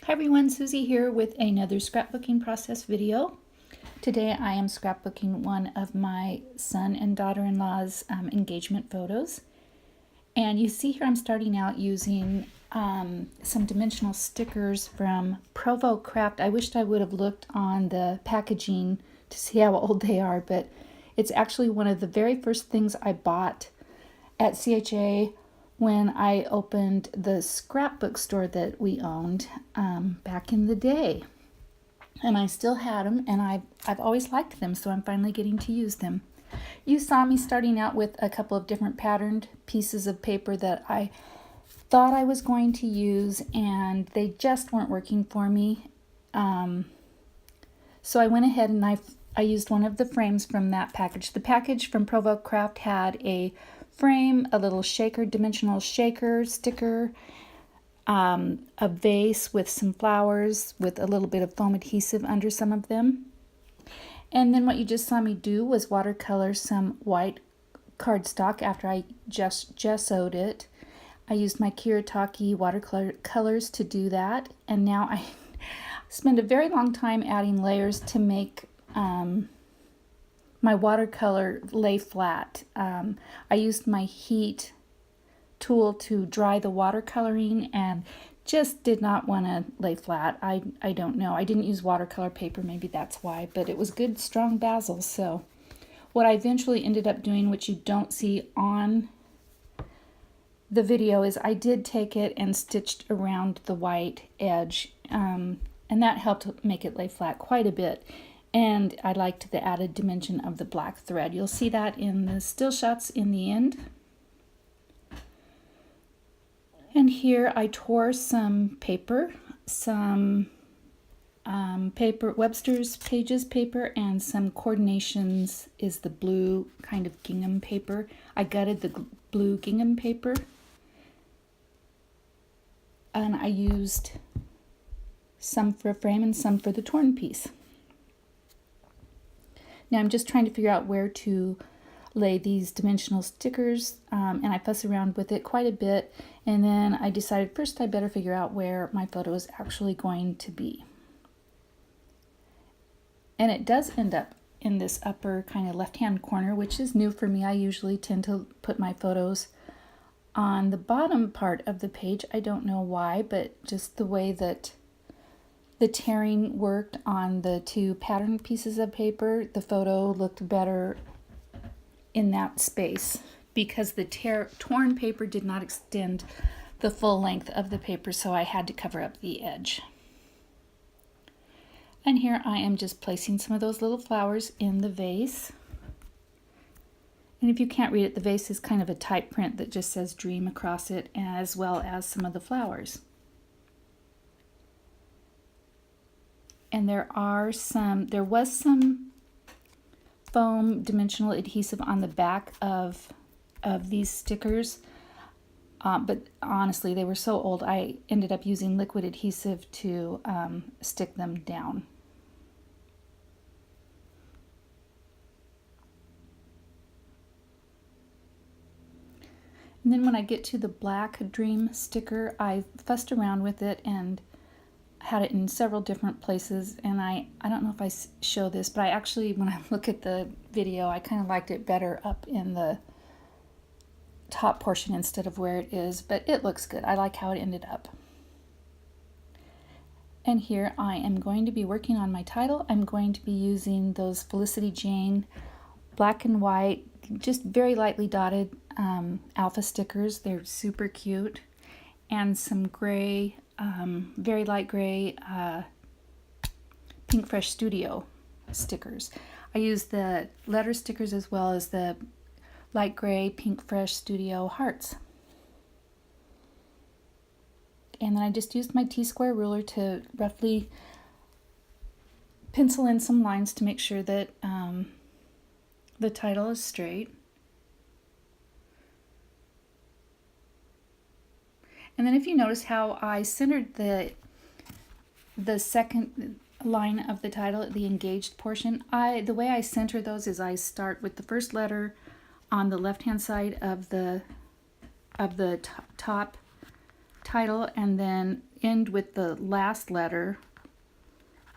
Hi everyone, Susie here with another scrapbooking process video. Today I am scrapbooking one of my son and daughter-in-law's engagement photos. And you see here I'm starting out using some dimensional stickers from Provo Craft. I wished I would have looked on the packaging to see how old they are, but it's actually one of the very first things I bought at CHA when I opened the scrapbook store that we owned back in the day. And I still had them, and I've always liked them, so I'm finally getting to use them. You saw me starting out with a couple of different patterned pieces of paper that I thought I was going to use, and they just weren't working for me. So I went ahead and I used one of the frames from that package. The package from Provo Craft had a frame, a little shaker, dimensional shaker sticker, a vase with some flowers with a little bit of foam adhesive under some of them. And then what you just saw me do was watercolor some white cardstock after I just gessoed it. I used my Kiritaki watercolors to do that, and now I spend a very long time adding layers to make my watercolor lay flat. I used my heat tool to dry the watercoloring and just did not want to lay flat. I don't know. I didn't use watercolor paper, maybe that's why, but it was good strong basil. So what I eventually ended up doing, which you don't see on the video, is I did take it and stitched around the white edge, and that helped make it lay flat quite a bit. And I liked the added dimension of the black thread. You'll see that in the still shots in the end. And here I tore some paper, some Webster's Pages paper, and some Coordinations is the blue kind of gingham paper. I gutted the blue gingham paper, and I used some for a frame and some for the torn piece. Now I'm just trying to figure out where to lay these dimensional stickers, and I fuss around with it quite a bit, and then I decided first I better figure out where my photo is actually going to be. And it does end up in this upper kind of left-hand corner, which is new for me. I usually tend to put my photos on the bottom part of the page. I don't know why, but just the way that the tearing worked on the two pattern pieces of paper, the photo looked better in that space because the torn paper did not extend the full length of the paper, so I had to cover up the edge. And here I am just placing some of those little flowers in the vase. And if you can't read it, the vase is kind of a type print that just says dream across it, as well as some of the flowers. And there was some foam dimensional adhesive on the back of these stickers, but honestly they were so old I ended up using liquid adhesive to stick them down. And then when I get to the black dream sticker, I fussed around with it and had it in several different places, and I don't know if I show this, but I actually, when I look at the video, I kind of liked it better up in the top portion instead of where it is, but it looks good. I like how it ended up. And here I am going to be working on my title. I'm going to be using those Felicity Jane black and white, just very lightly dotted alpha stickers. They're super cute, and some gray, very light gray Pink Fresh Studio stickers. I use the letter stickers as well as the light gray Pink Fresh Studio hearts. And then I just used my T-square ruler to roughly pencil in some lines to make sure that the title is straight. And then if you notice how I centered the second line of the title, the engaged portion, the way I center those is I start with the first letter on the left-hand side of the top title, and then end with the last letter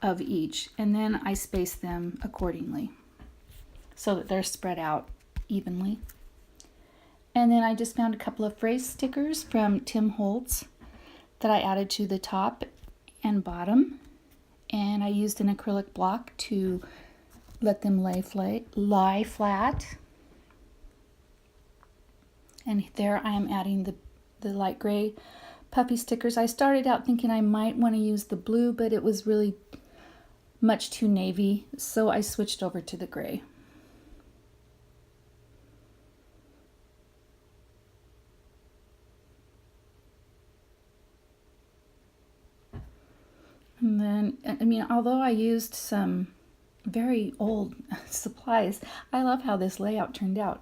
of each, and then I space them accordingly so that they're spread out evenly. And then I just found a couple of phrase stickers from Tim Holtz that I added to the top and bottom, and I used an acrylic block to let them lie flat. And there I am adding the light gray puffy stickers. I started out thinking I might want to use the blue, but it was really much too navy, so I switched over to the gray. And then, I mean, although I used some very old supplies, I love how this layout turned out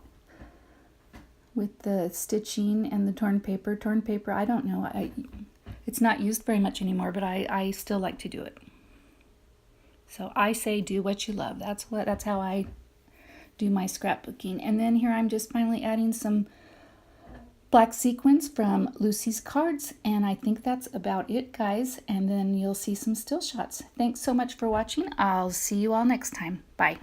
with the stitching and the torn paper. Torn paper, I don't know, it's not used very much anymore, but I still like to do it. So I say do what you love. That's how I do my scrapbooking. And then here I'm just finally adding some black sequins from Lucy's Cards, and I think that's about it, guys. And then you'll see some still shots. Thanks so much for watching. I'll see you all next time. Bye.